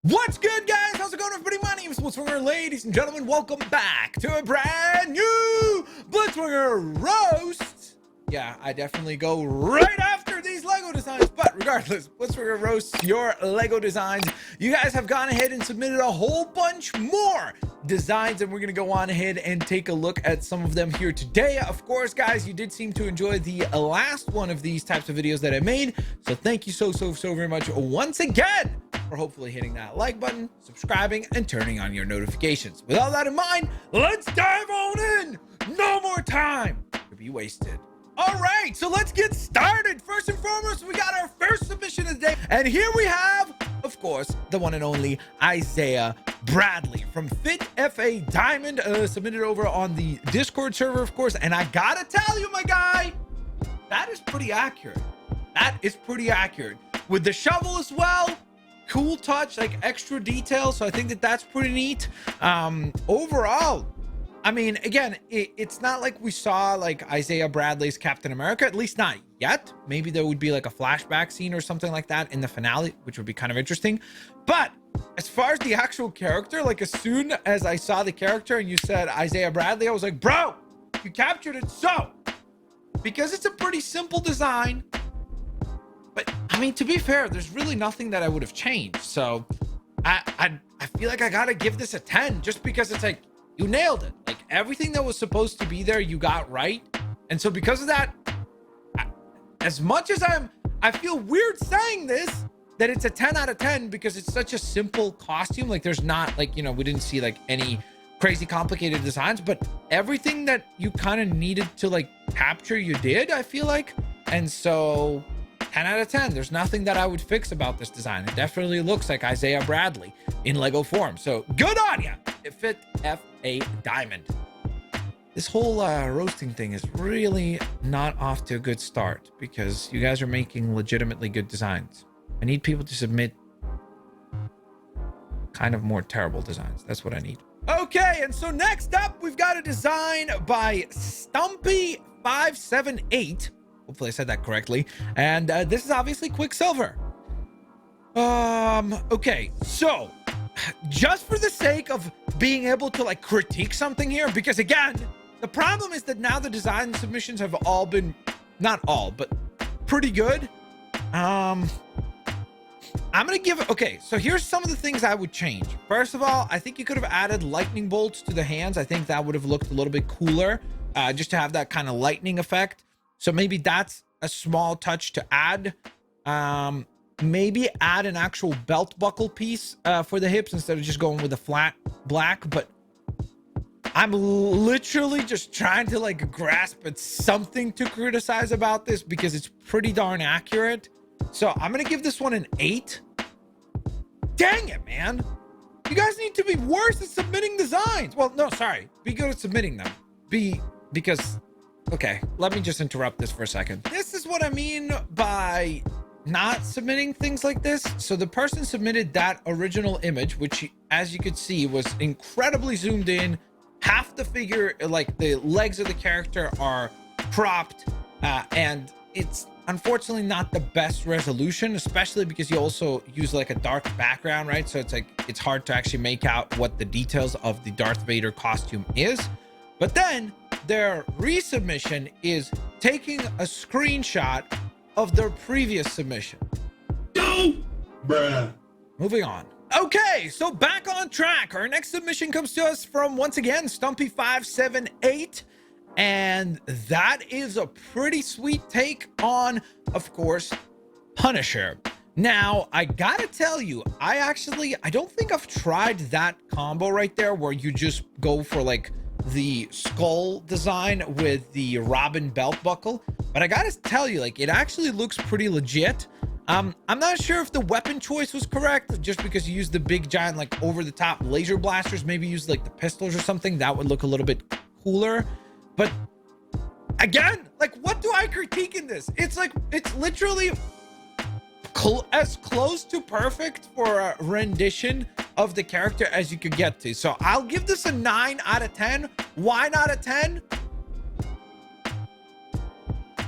What's good, guys? How's it going, everybody? My name is Blitzwinger. Ladies and gentlemen, welcome back to a brand new Blitzwinger roast. Yeah, I definitely go right after these Lego designs, but regardless, Blitzwinger roasts your Lego designs. You guys have gone ahead and submitted a whole bunch more designs, and we're gonna go on ahead and take a look at some of them here today. Of course, guys, you did seem to enjoy the last one of these types of videos that I made, so thank you so very much once again for hopefully hitting that like button, subscribing, and turning on your notifications. With all that in mind, let's dive on in. No more time to be wasted. All right, so let's get started. First and foremost, we got our first submission of the day, and here we have, of course, the one and only Isaiah Bradley from Fit FA Diamond, submitted over on the Discord server, of course. And I gotta tell you, my guy, that is pretty accurate. That is pretty accurate with the shovel as well. Cool touch, like extra detail, so I think that that's pretty neat. Overall, I mean, again, it's not like we saw like Isaiah Bradley's Captain America, at least not yet. Maybe there would be like a flashback scene or something like that in the finale, which would be kind of interesting. But as far as the actual character, like as soon as I saw the character and you said Isaiah Bradley, I was like, bro, you captured it. So because it's a pretty simple design, but I mean, to be fair, there's really nothing that I would have changed. So I feel like I gotta give this a 10 just because it's like, you nailed it. Like everything that was supposed to be there, you got right. And so because of that, as much as I feel weird saying this, that it's a 10 out of 10 because it's such a simple costume. Like there's not like, you know, we didn't see like any crazy complicated designs, but everything that you kind of needed to like capture, you did, I feel like. And so 10 out of 10. There's nothing that I would fix about this design. It definitely looks like Isaiah Bradley in Lego form. So good on ya. It fit FA Diamond. This whole roasting thing is really not off to a good start because you guys are making legitimately good designs. I need people to submit kind of more terrible designs. That's what I need. Okay, and so next up, we've got a design by Stumpy578. Hopefully I said that correctly. And this is obviously Quicksilver. Okay, so just for the sake of being able to like critique something here, because again, the problem is that now the design submissions have all been, not all, but pretty good. I'm gonna give, okay, so here's some of the things I would change. First of all, I think you could have added lightning bolts to the hands. I think that would have looked a little bit cooler, just to have that kind of lightning effect. So maybe that's a small touch to add. Maybe add an actual belt buckle piece for the hips instead of just going with a flat black. But I'm literally just trying to like grasp at something to criticize about this because it's pretty darn accurate. So I'm gonna give this one an 8. Dang it, man. You guys need to be worse at submitting designs. Well, no, sorry. Be good at submitting them. Because okay, let me just interrupt this for a second. This is what I mean by not submitting things like this. So the person submitted that original image, which as you could see was incredibly zoomed in. Half the figure, like the legs of the character are cropped, and it's unfortunately not the best resolution, especially because you also use like a dark background, right? So it's like, it's hard to actually make out what the details of the Darth Vader costume is. But then their resubmission is taking a screenshot of their previous submission. No, bruh. Moving on. Okay, so back on track. Our next submission comes to us from, once again, Stumpy578. And that is a pretty sweet take on, of course, Punisher. Now, I gotta tell you, I don't think I've tried that combo right there where you just go for like the skull design with the Robin belt buckle, but I gotta tell you, like, it actually looks pretty legit. I'm not sure if the weapon choice was correct, just because you used the big giant like over the top laser blasters. Maybe use like the pistols or something that would look a little bit cooler. But again, like, what do I critique in this? It's like, it's literally as close to perfect for a rendition of the character as you could get to. So I'll give this a 9 out of 10. Why not a 10?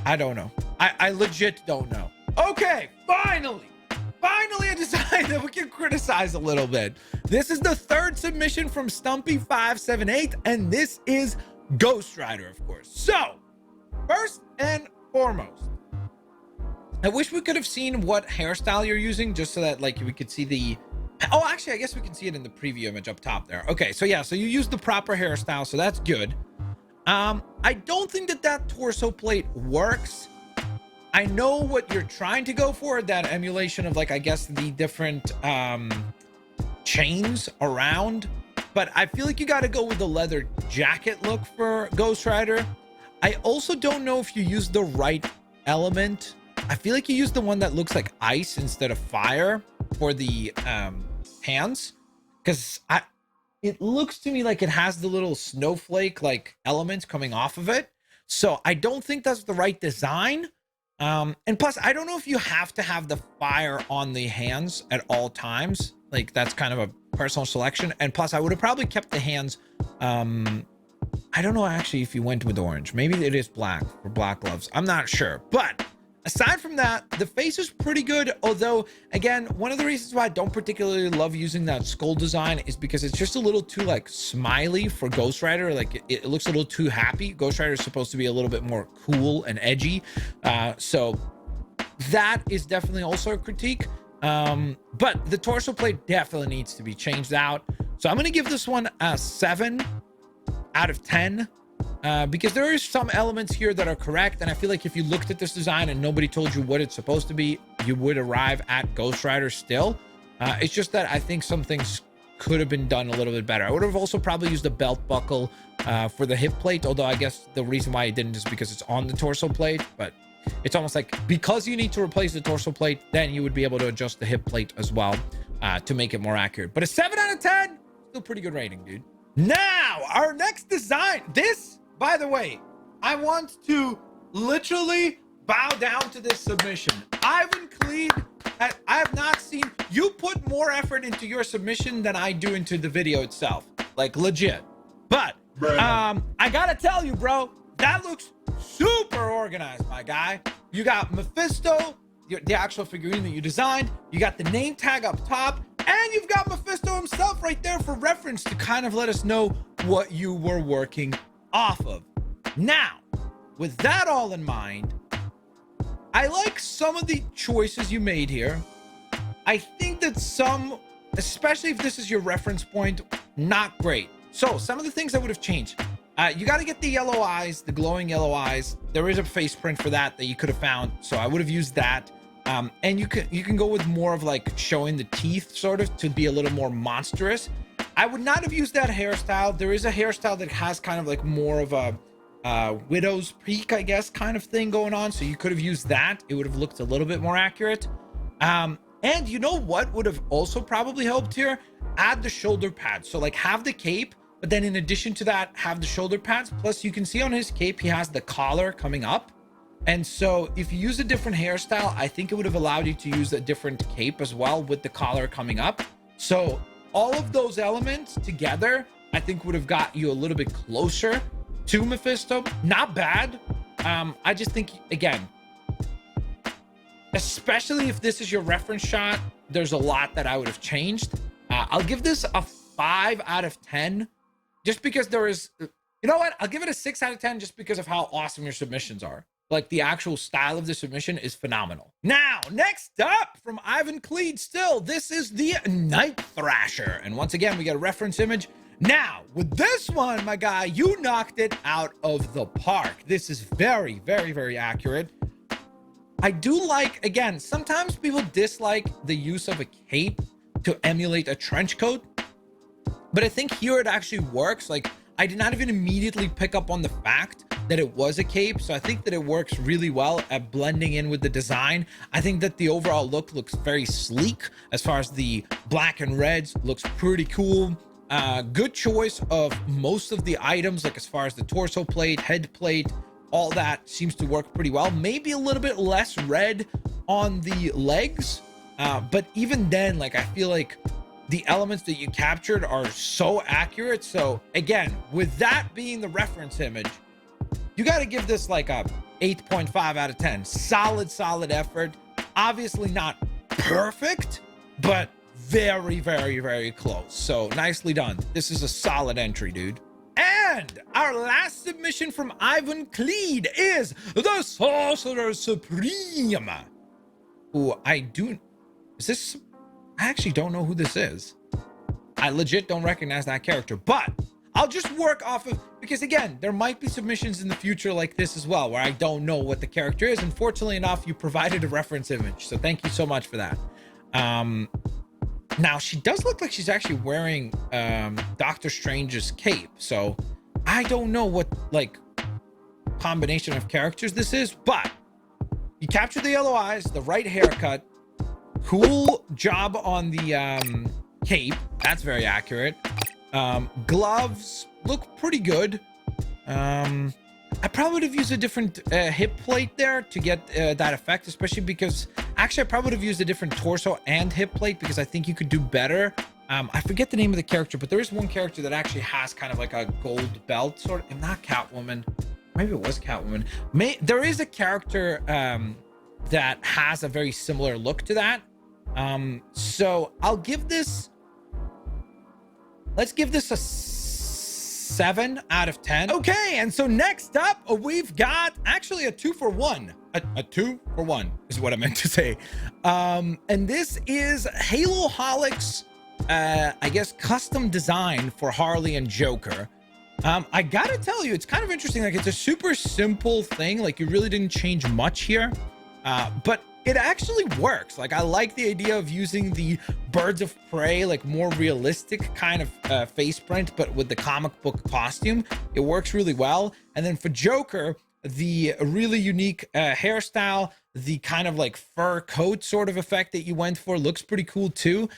I don't know. I legit don't know. Okay, finally finally a design that we can criticize a little bit. This is the third submission from Stumpy578, and this is Ghost Rider, of course. So, first and foremost, I wish we could have seen what hairstyle you're using, just so that like we could see the... Oh, actually, I guess we can see it in the preview image up top there. Okay, so yeah, so you used the proper hairstyle, so that's good. I don't think that torso plate works. I know what you're trying to go for, that emulation of like, I guess, the different chains around, but I feel like you got to go with the leather jacket look for Ghost Rider. I also don't know if you use the right element. I feel like you use the one that looks like ice instead of fire for the hands, because it looks to me like it has the little snowflake like elements coming off of it. So I don't think that's the right design. And plus, I don't know if you have to have the fire on the hands at all times. Like, that's kind of a personal selection. And plus, I would have probably kept the hands. I don't know actually if you went with orange. Maybe it is black for black gloves. I'm not sure. But aside from that, the face is pretty good. Although, again, one of the reasons why I don't particularly love using that skull design is because it's just a little too like smiley for Ghost Rider. Like it looks a little too happy. Ghost Rider is supposed to be a little bit more cool and edgy. So that is definitely also a critique. But the torso plate definitely needs to be changed out. So I'm going to give this one a 7 out of 10. Because there is some elements here that are correct, and I feel like if you looked at this design and nobody told you what it's supposed to be, you would arrive at Ghost Rider still. It's just that I think some things could have been done a little bit better. I would have also probably used a belt buckle for the hip plate, although I guess the reason why I didn't is because it's on the torso plate. But it's almost like because you need to replace the torso plate, then you would be able to adjust the hip plate as well to make it more accurate. But a 7 out of 10, still pretty good rating, dude. Now, our next design, this... By the way, I want to literally bow down to this submission. Ivan Cleed, I have not seen you put more effort into your submission than I do into the video itself. Like legit. But I gotta tell you, bro, that looks super organized, my guy. You got Mephisto, the actual figurine that you designed. You got the name tag up top, and you've got Mephisto himself right there for reference to kind of let us know what you were working off of. Now, with that all in mind, I like some of the choices you made here. I think that some, especially if this is your reference point, not great. So some of the things I would have changed. You got to get the yellow eyes, the glowing yellow eyes. There is a face print for that you could have found, so I would have used that. And you can go with more of like showing the teeth, sort of, to be a little more monstrous. I would not have used that hairstyle. There is a hairstyle that has kind of like more of a widow's peak, I guess, kind of thing going on. So you could have used that. It would have looked a little bit more accurate. And you know what would have also probably helped here? Add the shoulder pads. So like have the cape, but then in addition to that, have the shoulder pads. Plus you can see on his cape, he has the collar coming up. And so if you use a different hairstyle, I think it would have allowed you to use a different cape as well with the collar coming up. So all of those elements together, I think would have got you a little bit closer to Mephisto. Not bad. I just think, again, especially if this is your reference shot, there's a lot that I would have changed. I'll give this a 5 out of 10, just because there is, you know what? I'll give it a 6 out of 10 just because of how awesome your submissions are. Like, the actual style of the submission is phenomenal. Now, next up from Ivan Cleed still, this is the Night Thrasher. And once again, we got a reference image. Now, with this one, my guy, you knocked it out of the park. This is very, very, very accurate. I do like, again, sometimes people dislike the use of a cape to emulate a trench coat. But I think here it actually works. Like, I did not even immediately pick up on the fact that it was a cape, so I think that it works really well at blending in with the design. I think that the overall look looks very sleek. As far as the black and reds, looks pretty cool. Good choice of most of the items, like as far as the torso plate, head plate, all that seems to work pretty well. Maybe a little bit less red on the legs, but even then, like, I feel like the elements that you captured are so accurate. So again, with that being the reference image, you got to give this like a 8.5 out of 10. Solid effort. Obviously not perfect, but very, very, very close. So nicely done. This is a solid entry, dude. And our last submission from Ivan Cleed is the Sorcerer Supreme. Ooh, I actually don't know who this is. I legit don't recognize that character, but I'll just work off of, because again, there might be submissions in the future like this as well, where I don't know what the character is. And fortunately enough, you provided a reference image. So thank you so much for that. Now she does look like she's actually wearing Doctor Strange's cape. So I don't know what like combination of characters this is, but you captured the yellow eyes, the right haircut, cool job on the cape. That's very accurate. Gloves look pretty good. I probably would have used a different hip plate there to get that effect, especially because actually I probably would have used a different torso and hip plate because I think you could do better. I forget the name of the character, but there is one character that actually has kind of like a gold belt sort of, not Catwoman. Maybe it was Catwoman. There is a character that has a very similar look to that. So I'll give this, let's give this a 7 out of 10. Okay, and so next up we've got actually a 2-for-1. A 2-for-1 is what I meant to say. And this is Halo Holics, I guess custom design for Harley and Joker. I gotta tell you, it's kind of interesting. Like, it's a super simple thing. Like, you really didn't change much here, but it actually works. Like, I like the idea of using the Birds of Prey, like more realistic kind of face print, but with the comic book costume. It works really well. And then for Joker, the really unique hairstyle, the kind of like fur coat sort of effect that you went for looks pretty cool too.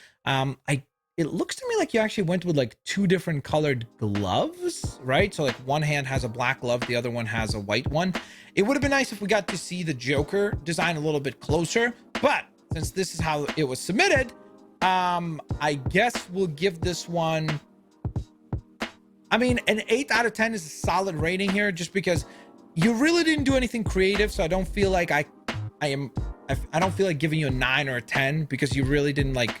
It looks to me like you actually went with like 2 different colored gloves, right? So like one hand has a black glove, the other one has a white one. It would have been nice if we got to see the Joker design a little bit closer, but since this is how it was submitted, I guess we'll give this one, I mean, an 8 out of 10 is a solid rating here, just because you really didn't do anything creative. So I don't feel like I don't feel like giving you a 9 or a 10 because you really didn't like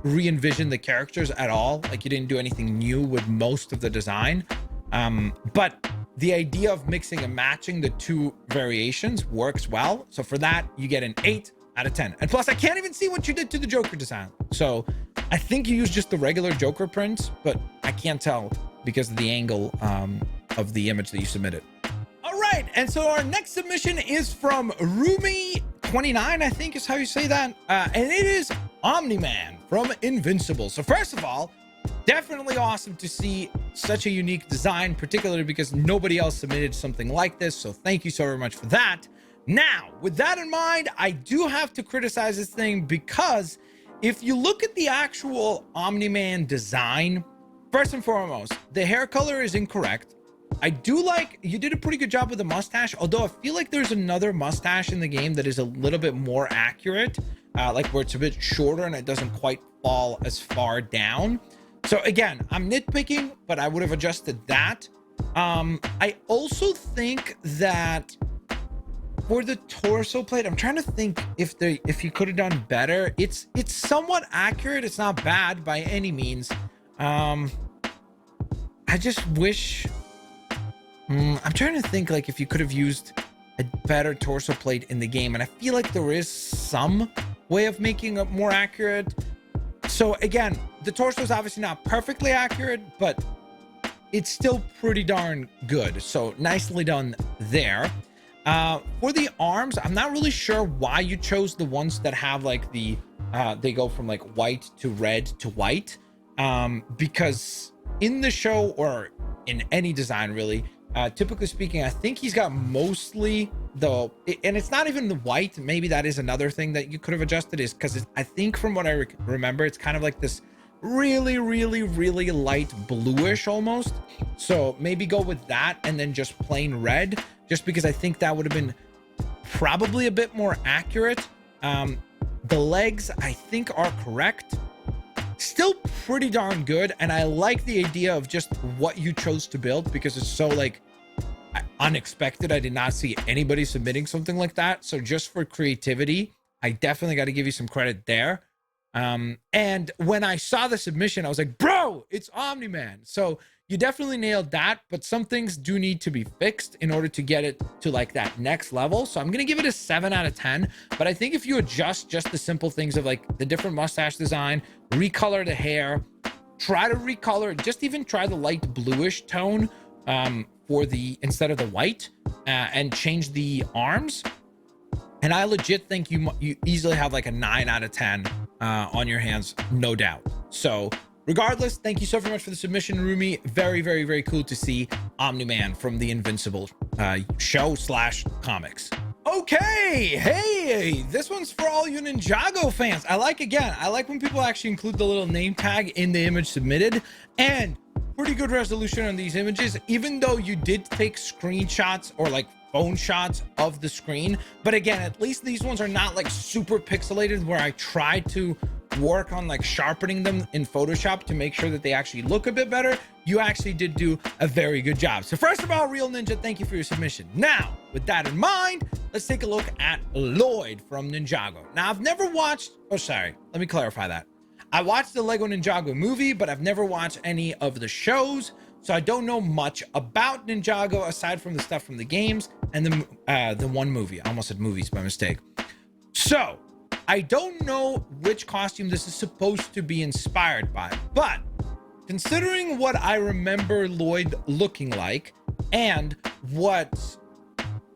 re-envision the characters at all. Like, you didn't do anything new with most of the design. But the idea of mixing and matching the 2 variations works well. So for that, you get an 8 out of 10. And plus, I can't even see what you did to the Joker design. So I think you used just the regular Joker prints, but I can't tell because of the angle of the image that you submitted. All right, and so our next submission is from Rumi29, I think is how you say that. And it is Omni Man from Invincible. So first of all, definitely awesome to see such a unique design, particularly because nobody else submitted something like this. So thank you so very much for that. Now, with that in mind, I do have to criticize this thing because if you look at the actual Omni Man design, first and foremost, the hair color is incorrect. I do like, you did a pretty good job with the mustache, although I feel like there's another mustache in the game that is a little bit more accurate, like where it's a bit shorter and it doesn't quite fall as far down. So again, I'm nitpicking, but I would have adjusted that. I also think that for the torso plate, I'm trying to think if you could have done better. It's somewhat accurate. It's not bad by any means. I just wish, I'm trying to think like if you could have used a better torso plate in the game, and I feel like there is some way of making it more accurate. So again, the torso is obviously not perfectly accurate, but it's still pretty darn good. So nicely done there. For the arms, I'm not really sure why you chose the ones that have like the they go from like white to red to white, because in the show or in any design really, typically speaking, I think he's got mostly the, and it's not even the white. Maybe that is another thing that you could have adjusted, is because I think from what I remember, it's kind of like this really light bluish almost. So maybe go with that and then just plain red, just because I think that would have been probably a bit more accurate. The legs I think are correct, still pretty darn good, and I like the idea of just what you chose to build because it's so like unexpected. I did not see anybody submitting something like that, so just for creativity, I definitely got to give you some credit there. And when I saw the submission, I was like, bro, it's Omni Man. So you definitely nailed that, but some things do need to be fixed in order to get it to like that next level. So I'm going to give it a 7 out of 10. But I think if you adjust just the simple things of like the different mustache design, recolor the hair, try to recolor, just even try the light bluish tone for the, instead of the white, and change the arms. And I legit think you easily have like a 9 out of 10 on your hands, no doubt. So regardless, thank you so very much for the submission, Rumi. Very, very, very cool to see Omni Man from the Invincible show / comics. Okay, hey, this one's for all you Ninjago fans. I like when people actually include the little name tag in the image submitted, and pretty good resolution on these images, even though you did take screenshots or like phone shots of the screen. But again, at least these ones are not like super pixelated where I tried to work on like sharpening them in Photoshop to make sure that they actually look a bit better. You actually did do a very good job. So first of all, Real Ninja, thank you for your submission. Now, with that in mind, let's take a look at Lloyd from Ninjago. Now, I've never watched, oh, sorry, let me clarify that. I watched the Lego Ninjago movie, but I've never watched any of the shows. So I don't know much about Ninjago aside from the stuff from the games and the one movie. I almost said movies by mistake. So I don't know which costume this is supposed to be inspired by, but considering what I remember Lloyd looking like and what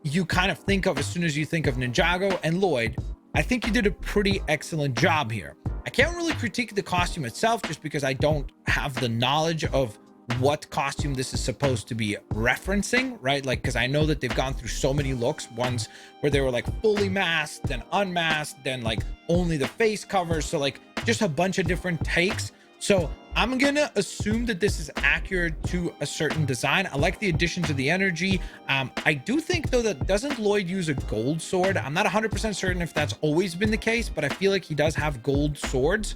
you kind of think of as soon as you think of Ninjago and Lloyd, I think you did a pretty excellent job here. I can't really critique the costume itself just because I don't have the knowledge of what costume this is supposed to be referencing, right? Like, because I know that they've gone through so many looks, ones where they were like fully masked, then unmasked, then like only the face covers, so like just a bunch of different takes. So I'm gonna assume that this is accurate to a certain design. I like the addition to the energy. I do think though that doesn't Lloyd use a gold sword? I'm not 100% certain if that's always been the case, but I feel like he does have gold swords,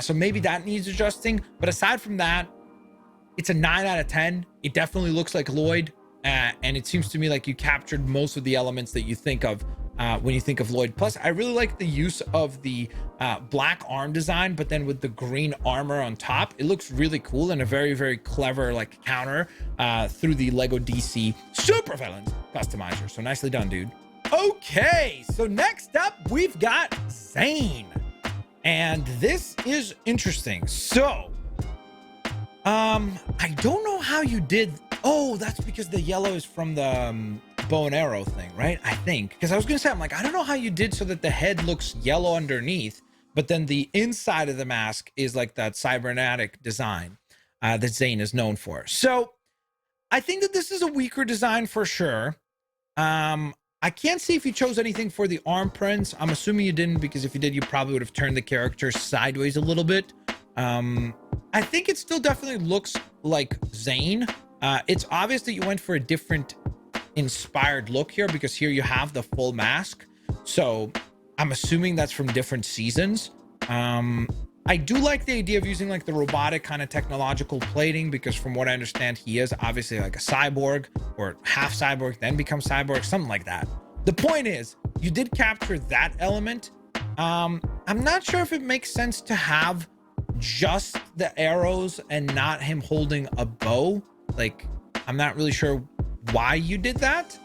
so maybe that needs adjusting. But aside from that, it's a 9 out of 10. It definitely looks like Lloyd, and it seems to me like you captured most of the elements that you think of when you think of Lloyd. Plus, I really like the use of the black arm design, but then with the green armor on top, it looks really cool and a very, very clever like counter through the Lego DC Supervillains customizer. So nicely done, dude. Okay, so next up, we've got Sane. And this is interesting. So I don't know how you did. Oh, that's because the yellow is from the bow and arrow thing, right? I think, because I was gonna say, I'm like, I don't know how you did so that the head looks yellow underneath, but then the inside of the mask is like that cybernetic design that Zane is known for. So I think that this is a weaker design for sure. I can't see if you chose anything for the arm prints. I'm assuming you didn't, because if you did, you probably would have turned the character sideways a little bit. I think it still definitely looks like Zane. It's obvious that you went for a different inspired look here, because here you have the full mask. So I'm assuming that's from different seasons. I do like the idea of using like the robotic kind of technological plating, because from what I understand, he is obviously like a cyborg or half cyborg, then becomes cyborg, something like that. The point is, you did capture that element. I'm not sure if it makes sense to have just the arrows and not him holding a bow. Like, I'm not really sure why you did that,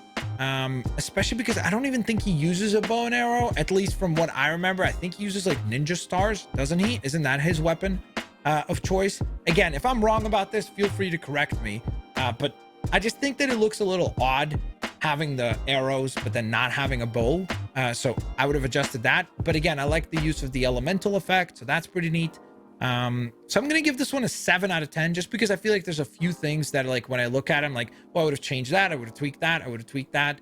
especially because I don't even think he uses a bow and arrow, at least from what I remember. I think he uses like ninja stars, doesn't he? Isn't that his weapon of choice? Again, if I'm wrong about this, feel free to correct me, but I just think that it looks a little odd having the arrows but then not having a bow, so I would have adjusted that. But again, I like the use of the elemental effect, so that's pretty neat. So I'm gonna give this one a 7 out of 10, just because I feel like there's a few things that, like, when I look at it, I'm like, well, I would have changed that, I would have tweaked that, I would have tweaked that.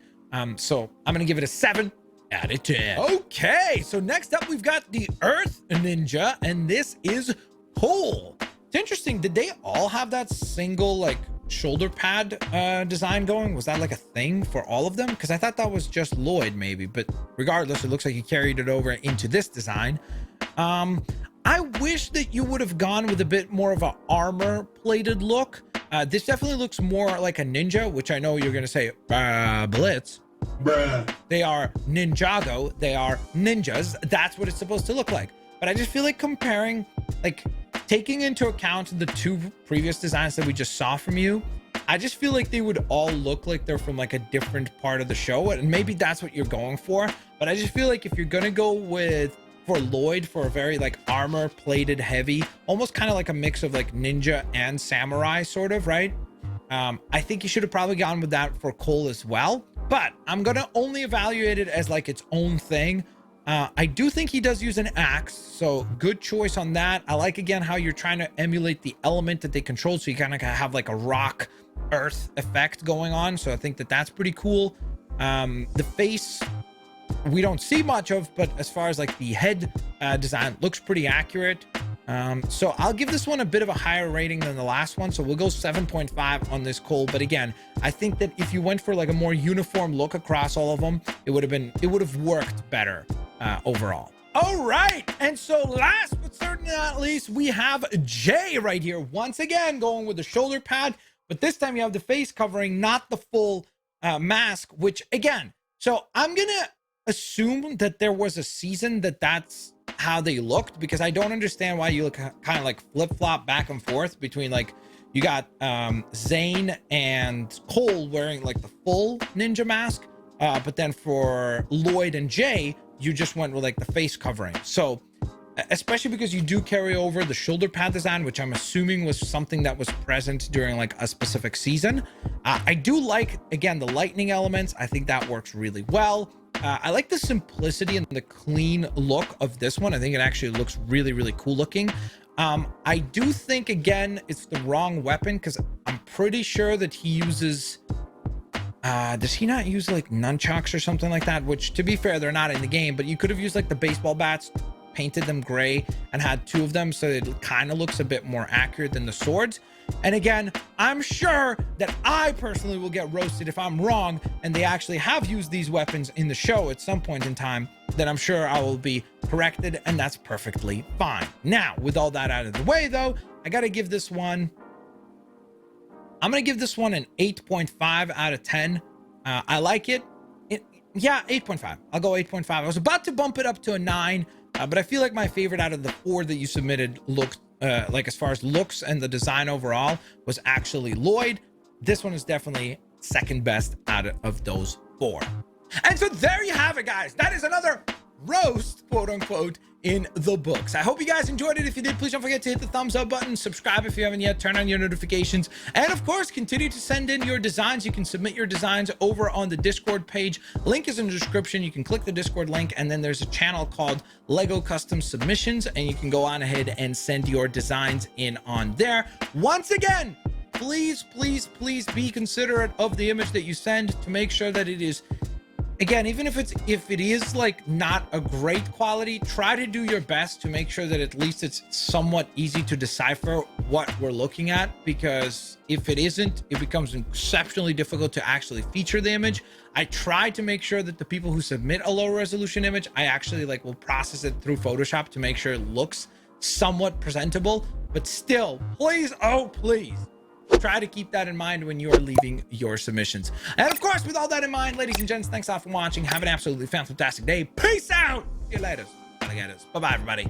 So I'm gonna give it a 7 out of 10. Okay, so next up we've got the Earth Ninja, and this is Cole. It's interesting, did they all have that single like shoulder pad design going? Was that like a thing for all of them? Because I thought that was just Lloyd maybe, but regardless, it looks like he carried it over into this design. I wish that you would have gone with a bit more of an armor plated look. This definitely looks more like a ninja, which I know you're going to say, Blitz. Bruh. They are Ninjago. They are ninjas. That's what it's supposed to look like. But I just feel like comparing, like taking into account the two previous designs that we just saw from you, I just feel like they would all look like they're from like a different part of the show. And maybe that's what you're going for. But I just feel like if you're going to go for Lloyd for a very like armor plated heavy, almost kind of like a mix of like ninja and samurai sort of, right? I think you should have probably gone with that for Cole as well, but I'm gonna only evaluate it as like its own thing. I do think he does use an axe, so good choice on that. I like again how you're trying to emulate the element that they control, so you kind of have like a rock earth effect going on, so I think that that's pretty cool. The face we don't see much of, but as far as like the head design, looks pretty accurate. So I'll give this one a bit of a higher rating than the last one, so we'll go 7.5 on this Cole. But again, I think that if you went for like a more uniform look across all of them, it would have worked better overall. All right, and so last but certainly not least, we have Jay right here once again going with the shoulder pad, but this time you have the face covering, not the full mask, which again, so I'm gonna assume that there was a season that's how they looked, because I don't understand why you look kind of like flip-flop back and forth between like you got Sane and Cole wearing like the full ninja mask, but then for Lloyd and Jay you just went with like the face covering. So especially because you do carry over the shoulder pad design, which I'm assuming was something that was present during like a specific season. I do like, again, the lightning elements. I think that works really well. I like the simplicity and the clean look of this one. I think it actually looks really, really cool looking. I do think, again, it's the wrong weapon, because I'm pretty sure that he uses... does he not use like nunchucks or something like that? Which, to be fair, they're not in the game, but you could have used like the baseball bats, painted them gray, and had two of them, so it kind of looks a bit more accurate than the swords. And again, I'm sure that I personally will get roasted if I'm wrong and they actually have used these weapons in the show at some point in time. Then I'm sure I will be corrected, and that's perfectly fine. Now, with all that out of the way though, I gotta give this one, I'm gonna give this one an 8.5 out of 10. I like it. Yeah, 8.5. I'll go 8.5. I was about to bump it up to a 9, but I feel like my favorite out of the 4 that you submitted looked like, as far as looks and the design overall, was actually Lloyd. This one is definitely second best out of those 4. And so there you have it, guys. That is another roast, quote unquote, in the books. I hope you guys enjoyed it. If you did, please don't forget to hit the thumbs up button, subscribe if you haven't yet, turn on your notifications, and of course continue to send in your designs. You can submit your designs over on the Discord page. Link is in the description. You can click the Discord link, and then there's a channel called Lego Custom Submissions, and you can go on ahead and send your designs in on there. Once again, please be considerate of the image that you send, to make sure that it is, again, even if it is like not a great quality, try to do your best to make sure that at least it's somewhat easy to decipher what we're looking at, because if it isn't, it becomes exceptionally difficult to actually feature the image. I try to make sure that the people who submit a low resolution image, I actually like will process it through Photoshop to make sure it looks somewhat presentable, but still, please, oh please, try to keep that in mind when you are leaving your submissions. And of course, with all that in mind, ladies and gents, thanks a lot for watching. Have an absolutely fantastic day. Peace out. See you later, alligators. Bye-bye, everybody.